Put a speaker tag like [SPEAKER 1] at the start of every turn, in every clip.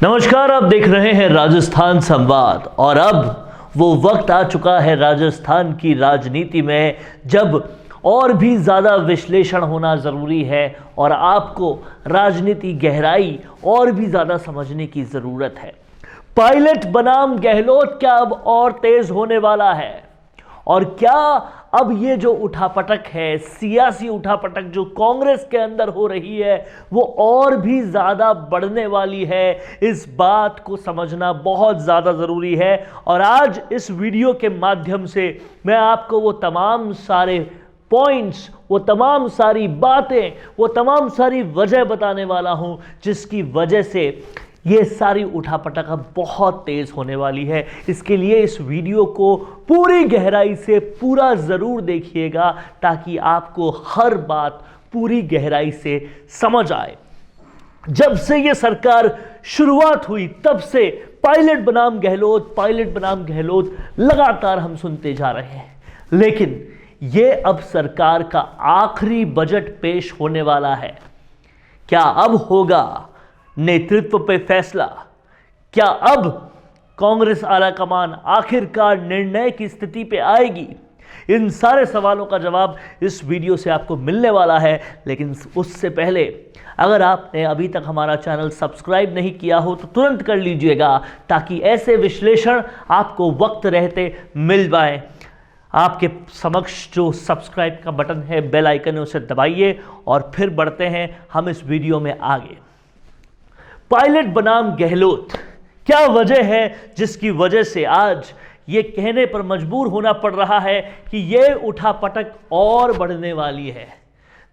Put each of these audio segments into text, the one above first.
[SPEAKER 1] नमस्कार, आप देख रहे हैं राजस्थान संवाद। और अब वो वक्त आ चुका है राजस्थान की राजनीति में जब और भी ज़्यादा विश्लेषण होना ज़रूरी है और आपको राजनीति गहराई और भी ज़्यादा समझने की ज़रूरत है। पायलट बनाम गहलोत क्या अब और तेज़ होने वाला है? और क्या अब ये जो उठापटक है, सियासी उठापटक जो कांग्रेस के अंदर हो रही है, वो और भी ज़्यादा बढ़ने वाली है? इस बात को समझना बहुत ज़्यादा ज़रूरी है। और आज इस वीडियो के माध्यम से मैं आपको वो तमाम सारे पॉइंट्स, वो तमाम सारी बातें, वो तमाम सारी वजह बताने वाला हूँ जिसकी वजह से ये सारी उठापटक अब बहुत तेज़ होने वाली है। इसके लिए इस वीडियो को पूरी गहराई से पूरा ज़रूर देखिएगा ताकि आपको हर बात पूरी गहराई से समझ आए। जब से ये सरकार शुरुआत हुई तब से पायलट बनाम गहलोत लगातार हम सुनते जा रहे हैं, लेकिन ये अब सरकार का आखिरी बजट पेश होने वाला है। क्या अब होगा नेतृत्व पे फैसला? क्या अब कांग्रेस आलाकमान आखिरकार निर्णय की स्थिति पे आएगी? इन सारे सवालों का जवाब इस वीडियो से आपको मिलने वाला है। लेकिन उससे पहले अगर आपने अभी तक हमारा चैनल सब्सक्राइब नहीं किया हो तो तुरंत कर लीजिएगा ताकि ऐसे विश्लेषण आपको वक्त रहते मिल पाए। आपके समक्ष जो सब्सक्राइब का बटन है, बेल आइकन है, उसे दबाइए और फिर बढ़ते हैं हम इस वीडियो में आगे। पायलट बनाम गहलोत, क्या वजह है जिसकी वजह से आज ये कहने पर मजबूर होना पड़ रहा है कि ये उठापटक और बढ़ने वाली है?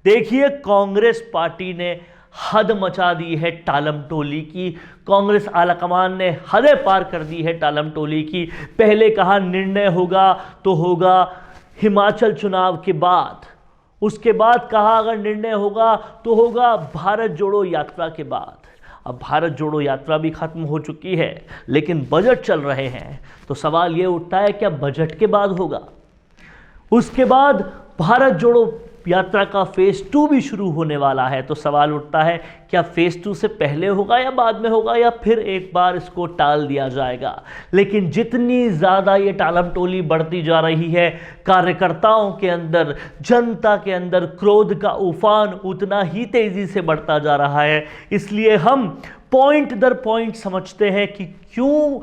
[SPEAKER 1] देखिए, कांग्रेस पार्टी ने हद मचा दी है टालम टोली की। कांग्रेस आलाकमान ने हदें पार कर दी है टालम टोली की। पहले कहा निर्णय होगा तो होगा हिमाचल चुनाव के बाद, उसके बाद कहा अगर निर्णय होगा तो होगा भारत जोड़ो यात्रा के बाद। अब भारत जोड़ो यात्रा भी खत्म हो चुकी है, लेकिन बजट चल रहे हैं, तो सवाल ये उठता है क्या बजट के बाद होगा? उसके बाद भारत जोड़ो यात्रा का फेज 2 भी शुरू होने वाला है, तो सवाल उठता है क्या फेज 2 से पहले होगा या बाद में होगा या फिर एक बार इसको टाल दिया जाएगा? लेकिन जितनी ज़्यादा ये टालम टोली बढ़ती जा रही है, कार्यकर्ताओं के अंदर, जनता के अंदर क्रोध का उफान उतना ही तेज़ी से बढ़ता जा रहा है। इसलिए हम पॉइंट दर पॉइंट समझते हैं कि क्यों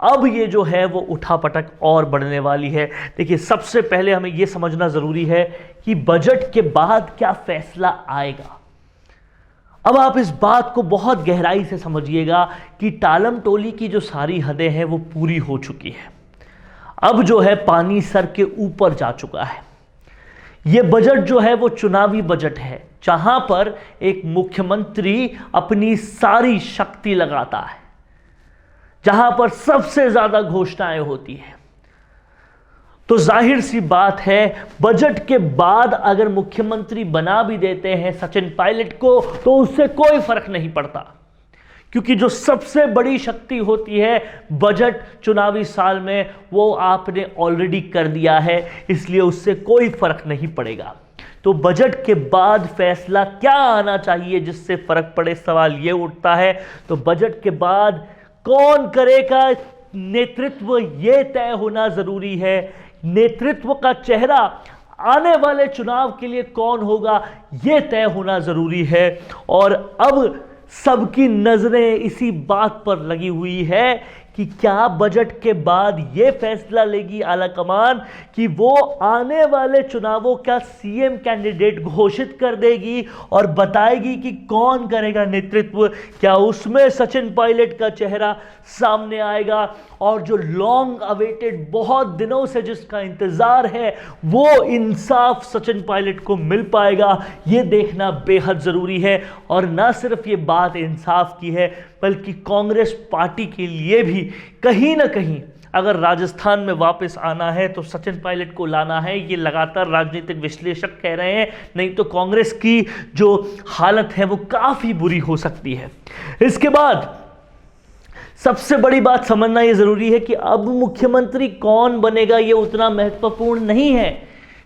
[SPEAKER 1] अब ये जो है वो उठापटक और बढ़ने वाली है। देखिए, सबसे पहले हमें ये समझना ज़रूरी है कि बजट के बाद क्या फैसला आएगा। अब आप इस बात को बहुत गहराई से समझिएगा कि टालम टोली की जो सारी हदें हैं वो पूरी हो चुकी है। अब जो है पानी सर के ऊपर जा चुका है। ये बजट जो है वो चुनावी बजट है, जहां पर एक मुख्यमंत्री अपनी सारी शक्ति लगाता है, जहां पर सबसे ज्यादा घोषणाएं होती हैं। तो जाहिर सी बात है, बजट के बाद अगर मुख्यमंत्री बना भी देते हैं सचिन पायलट को तो उससे कोई फर्क नहीं पड़ता, क्योंकि जो सबसे बड़ी शक्ति होती है बजट चुनावी साल में, वो आपने ऑलरेडी कर दिया है, इसलिए उससे कोई फर्क नहीं पड़ेगा। तो बजट के बाद फैसला क्या आना चाहिए जिससे फर्क पड़े, सवाल ये उठता है। तो बजट के बाद कौन करेगा नेतृत्व, ये तय होना जरूरी है। नेतृत्व का चेहरा आने वाले चुनाव के लिए कौन होगा, ये तय होना जरूरी है। और अब सबकी नजरें इसी बात पर लगी हुई है कि क्या बजट के बाद ये फैसला लेगी आलाकमान कि वो आने वाले चुनावों का सीएम कैंडिडेट घोषित कर देगी और बताएगी कि कौन करेगा नेतृत्व। क्या उसमें सचिन पायलट का चेहरा सामने आएगा और जो लॉन्ग अवेटेड, बहुत दिनों से जिसका इंतजार है, वो इंसाफ सचिन पायलट को मिल पाएगा? ये देखना बेहद जरूरी है। और ना सिर्फ ये बात इंसाफ की है, बल्कि कांग्रेस पार्टी के लिए भी कहीं ना कहीं अगर राजस्थान में वापस आना है तो सचिन पायलट को लाना है, ये लगातार राजनीतिक विश्लेषक कह रहे हैं। नहीं तो कांग्रेस की जो हालत है वो काफी बुरी हो सकती है। इसके बाद सबसे बड़ी बात समझना ये जरूरी है कि अब मुख्यमंत्री कौन बनेगा ये उतना महत्वपूर्ण नहीं है,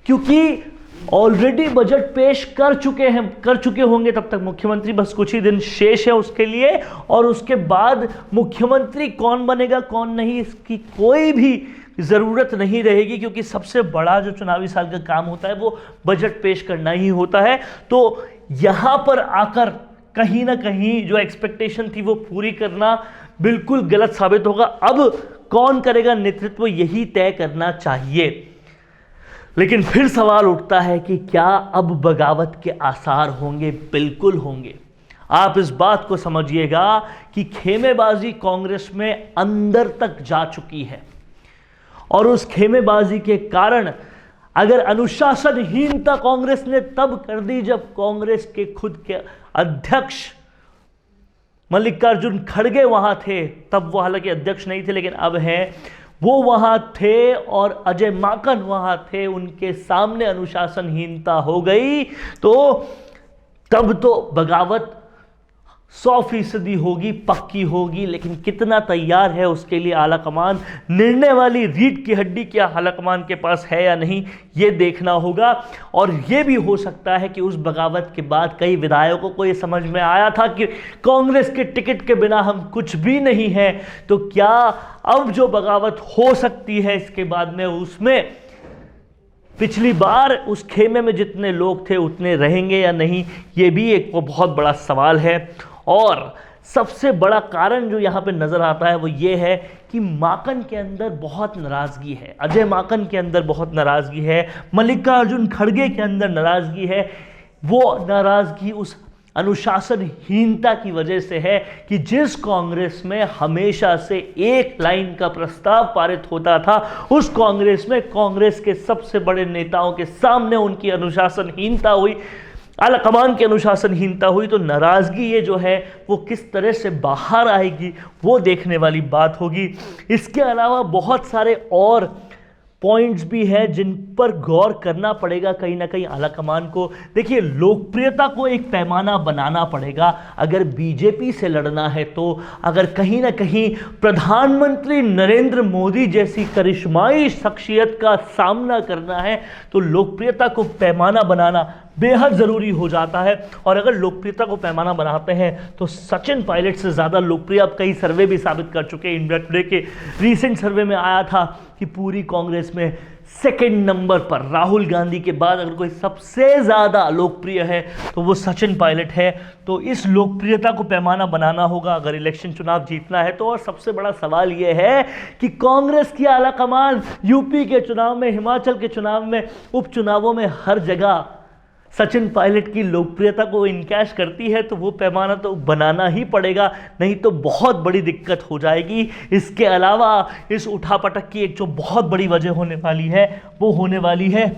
[SPEAKER 1] क्योंकि ऑलरेडी बजट पेश कर चुके होंगे तब तक मुख्यमंत्री, बस कुछ ही दिन शेष है उसके लिए, और उसके बाद मुख्यमंत्री कौन बनेगा कौन नहीं इसकी कोई भी ज़रूरत नहीं रहेगी, क्योंकि सबसे बड़ा जो चुनावी साल का काम होता है वो बजट पेश करना ही होता है। तो यहाँ पर आकर कहीं ना कहीं जो एक्सपेक्टेशन थी वो पूरी करना बिल्कुल गलत साबित होगा। अब कौन करेगा नेतृत्व यही तय करना चाहिए। लेकिन फिर सवाल उठता है कि क्या अब बगावत के आसार होंगे? बिल्कुल होंगे। आप इस बात को समझिएगा कि खेमेबाजी कांग्रेस में अंदर तक जा चुकी है, और उस खेमेबाजी के कारण अगर अनुशासनहीनता कांग्रेस ने तब कर दी जब कांग्रेस के खुद के अध्यक्ष मल्लिकार्जुन खड़गे वहां थे, तब वो हालांकि अध्यक्ष नहीं थे लेकिन अब हैं, वो वहां थे और अजय माकन वहां थे, उनके सामने अनुशासनहीनता हो गई, तो तब तो बगावत 100% होगी, पक्की होगी। लेकिन कितना तैयार है उसके लिए आलाकमान? निर्णय वाली रीढ़ की हड्डी क्या आलाकमान के पास है या नहीं, ये देखना होगा। और ये भी हो सकता है कि उस बगावत के बाद कई विधायकों को ये समझ में आया था कि कांग्रेस के टिकट के बिना हम कुछ भी नहीं हैं, तो क्या अब जो बगावत हो सकती है इसके बाद में, उसमें पिछली बार उस खेमे में जितने लोग थे उतने रहेंगे या नहीं, ये भी एक बहुत बड़ा सवाल है। और सबसे बड़ा कारण जो यहाँ पे नज़र आता है वो ये है कि माकन के अंदर बहुत नाराज़गी है, अजय माकन के अंदर बहुत नाराज़गी है, मल्लिकार्जुन खड़गे के अंदर नाराज़गी है। वो नाराज़गी उस अनुशासनहीनता की वजह से है कि जिस कांग्रेस में हमेशा से एक लाइन का प्रस्ताव पारित होता था, उस कांग्रेस में कांग्रेस के सबसे बड़े नेताओं के सामने उनकी अनुशासनहीनता हुई, आलाकमान की अनुशासनहीनता हुई, तो नाराज़गी ये जो है वो किस तरह से बाहर आएगी वो देखने वाली बात होगी। इसके अलावा बहुत सारे और पॉइंट्स भी हैं जिन पर गौर करना पड़ेगा कहीं ना कहीं आलाकमान को। देखिए, लोकप्रियता को एक पैमाना बनाना पड़ेगा अगर बीजेपी से लड़ना है तो। अगर कहीं ना कहीं प्रधानमंत्री नरेंद्र मोदी जैसी करिश्माई शख्सियत का सामना करना है तो लोकप्रियता को पैमाना बनाना बेहद ज़रूरी हो जाता है। और अगर लोकप्रियता को पैमाना बनाते हैं तो सचिन पायलट से ज़्यादा लोकप्रिय अब कई सर्वे भी साबित कर चुके हैं। इंडिया टुडे के रीसेंट सर्वे में आया था कि पूरी कांग्रेस में सेकंड नंबर पर राहुल गांधी के बाद अगर कोई सबसे ज़्यादा लोकप्रिय है तो वो सचिन पायलट है। तो इस लोकप्रियता को पैमाना बनाना होगा अगर इलेक्शन चुनाव जीतना है तो। और सबसे बड़ा सवाल ये है कि कांग्रेस की आलाकमान यूपी के चुनाव में, हिमाचल के चुनाव में, उपचुनावों में हर जगह सचिन पायलट की लोकप्रियता को इनकैश करती है, तो वो पैमाना तो बनाना ही पड़ेगा, नहीं तो बहुत बड़ी दिक्कत हो जाएगी। इसके अलावा इस उठापटक की एक जो बहुत बड़ी वजह होने वाली है वो होने वाली है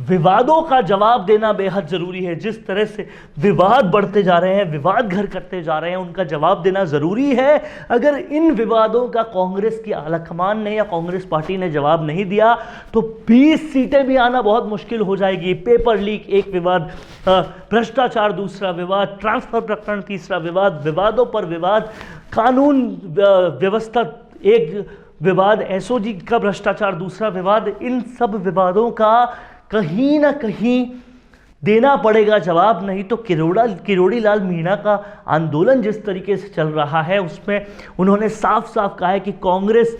[SPEAKER 1] विवादों का जवाब देना बेहद ज़रूरी है। जिस तरह से विवाद बढ़ते जा रहे हैं, विवाद घर करते जा रहे हैं, उनका जवाब देना ज़रूरी है। अगर इन विवादों का कांग्रेस की आलाकमान ने या कांग्रेस पार्टी ने जवाब नहीं दिया तो 20 सीटें भी आना बहुत मुश्किल हो जाएगी। पेपर लीक एक विवाद, भ्रष्टाचार दूसरा विवाद, ट्रांसफर प्रकरण तीसरा विवाद, विवादों पर विवाद, कानून व्यवस्था एक विवाद, एसओजी का भ्रष्टाचार दूसरा विवाद। इन सब विवादों का कहीं ना कहीं देना पड़ेगा जवाब, नहीं तो किरोड़ी लाल मीणा का आंदोलन जिस तरीके से चल रहा है उसमें उन्होंने साफ साफ कहा है कि कांग्रेस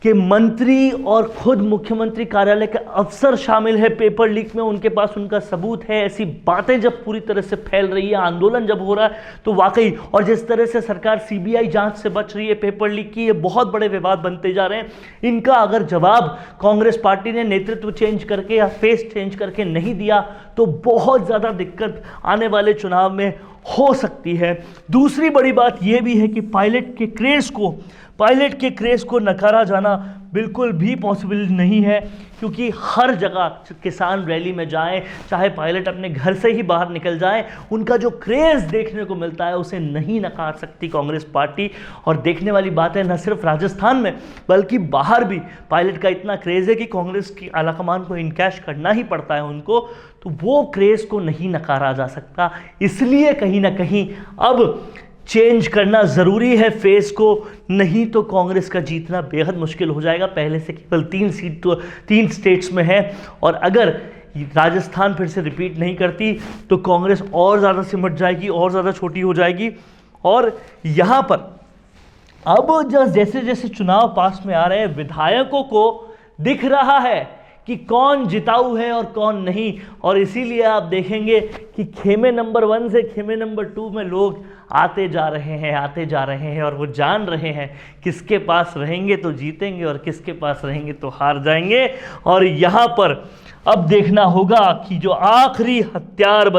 [SPEAKER 1] के मंत्री और खुद मुख्यमंत्री कार्यालय के अफसर शामिल है पेपर लीक में, उनके पास उनका सबूत है। ऐसी बातें जब पूरी तरह से फैल रही है, आंदोलन जब हो रहा है तो वाकई, और जिस तरह से सरकार सीबीआई जांच से बच रही है पेपर लीक की, ये बहुत बड़े विवाद बनते जा रहे हैं। इनका अगर जवाब कांग्रेस पार्टी ने नेतृत्व चेंज करके या फेस चेंज करके नहीं दिया तो बहुत ज़्यादा दिक्कत आने वाले चुनाव में हो सकती है। दूसरी बड़ी बात यह भी है कि पायलट के क्रेज़ को नकारा जाना बिल्कुल भी पॉसिबल नहीं है, क्योंकि हर जगह किसान रैली में जाएं, चाहे पायलट अपने घर से ही बाहर निकल जाएं, उनका जो क्रेज़ देखने को मिलता है उसे नहीं नकार सकती कांग्रेस पार्टी। और देखने वाली बात है, न सिर्फ राजस्थान में बल्कि बाहर भी पायलट का इतना क्रेज़ है कि कांग्रेस की आलाकमान को इनकैश करना ही पड़ता है उनको, तो वो क्रेज़ को नहीं नकारा जा सकता। इसलिए कहीं ना कहीं अब चेंज करना ज़रूरी है फेस को, नहीं तो कांग्रेस का जीतना बेहद मुश्किल हो जाएगा। पहले से केवल 3 स्टेट्स में है, और अगर राजस्थान फिर से रिपीट नहीं करती तो कांग्रेस और ज़्यादा सिमट जाएगी, और ज़्यादा छोटी हो जाएगी। और यहाँ पर अब जैसे जैसे चुनाव पास में आ रहे हैं, विधायकों को दिख रहा है कि कौन जिताऊ है और कौन नहीं, और इसीलिए आप देखेंगे कि खेमे नंबर 1 से खेमे नंबर 2 में लोग आते जा रहे हैं और वो जान रहे हैं किसके पास रहेंगे तो जीतेंगे और किसके पास रहेंगे तो हार जाएंगे। और यहाँ पर अब देखना होगा कि जो आखिरी हथियार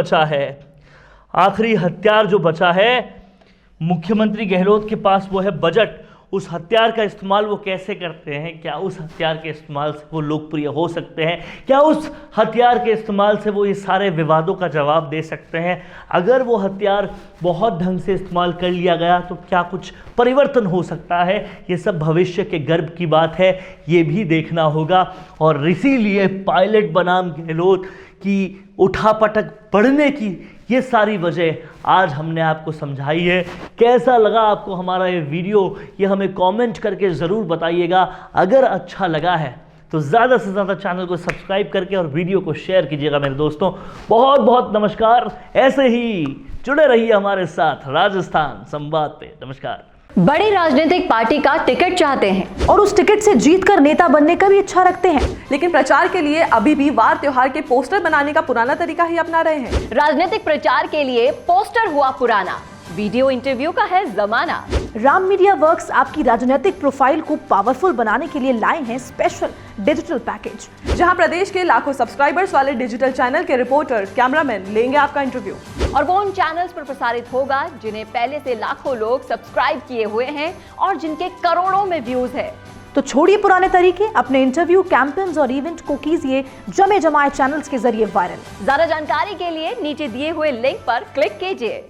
[SPEAKER 1] जो बचा है मुख्यमंत्री गहलोत के पास, वो है बजट। उस हथियार का इस्तेमाल वो कैसे करते हैं? क्या उस हथियार के इस्तेमाल से वो लोकप्रिय हो सकते हैं? क्या उस हथियार के इस्तेमाल से वो ये सारे विवादों का जवाब दे सकते हैं? अगर वो हथियार बहुत ढंग से इस्तेमाल कर लिया गया तो क्या कुछ परिवर्तन हो सकता है? ये सब भविष्य के गर्व की बात है, ये भी देखना होगा। और इसीलिए पायलट बनाम गहलोत की उठापटक बढ़ने की ये सारी वजह आज हमने आपको समझाई है। कैसा लगा आपको हमारा ये वीडियो, ये हमें कमेंट करके ज़रूर बताइएगा। अगर अच्छा लगा है तो ज़्यादा से ज़्यादा चैनल को सब्सक्राइब करके और वीडियो को शेयर कीजिएगा मेरे दोस्तों। बहुत बहुत नमस्कार, ऐसे ही जुड़े रहिए हमारे साथ राजस्थान संवाद पे। नमस्कार।
[SPEAKER 2] बड़ी राजनीतिक पार्टी का टिकट चाहते हैं
[SPEAKER 3] और उस टिकट से जीतकर नेता बनने का भी इच्छा रखते हैं,
[SPEAKER 4] लेकिन प्रचार के लिए अभी भी वार त्योहार के पोस्टर बनाने का पुराना तरीका ही अपना रहे हैं।
[SPEAKER 2] राजनीतिक प्रचार के लिए पोस्टर हुआ पुराना, वीडियो इंटरव्यू का है जमाना।
[SPEAKER 3] राम मीडिया वर्क्स आपकी राजनीतिक प्रोफाइल को पावरफुल बनाने के लिए लाए हैं स्पेशल डिजिटल पैकेज,
[SPEAKER 4] जहां प्रदेश के लाखों सब्सक्राइबर्स वाले डिजिटल चैनल के रिपोर्टर, कैमरामैन लेंगे आपका इंटरव्यू।
[SPEAKER 2] और वो उन चैनल्स पर प्रसारित होगा जिन्हें पहले से लाखों लोग सब्सक्राइब किए हुए हैं और जिनके करोड़ों में व्यूज है।
[SPEAKER 3] तो छोड़िए पुराने तरीके, अपने इंटरव्यू, कैंपेन्स और इवेंट को कीजिए जमे जमाए चैनल्स के जरिए वायरल।
[SPEAKER 2] ज्यादा जानकारी के लिए नीचे दिए हुए लिंक पर क्लिक कीजिए।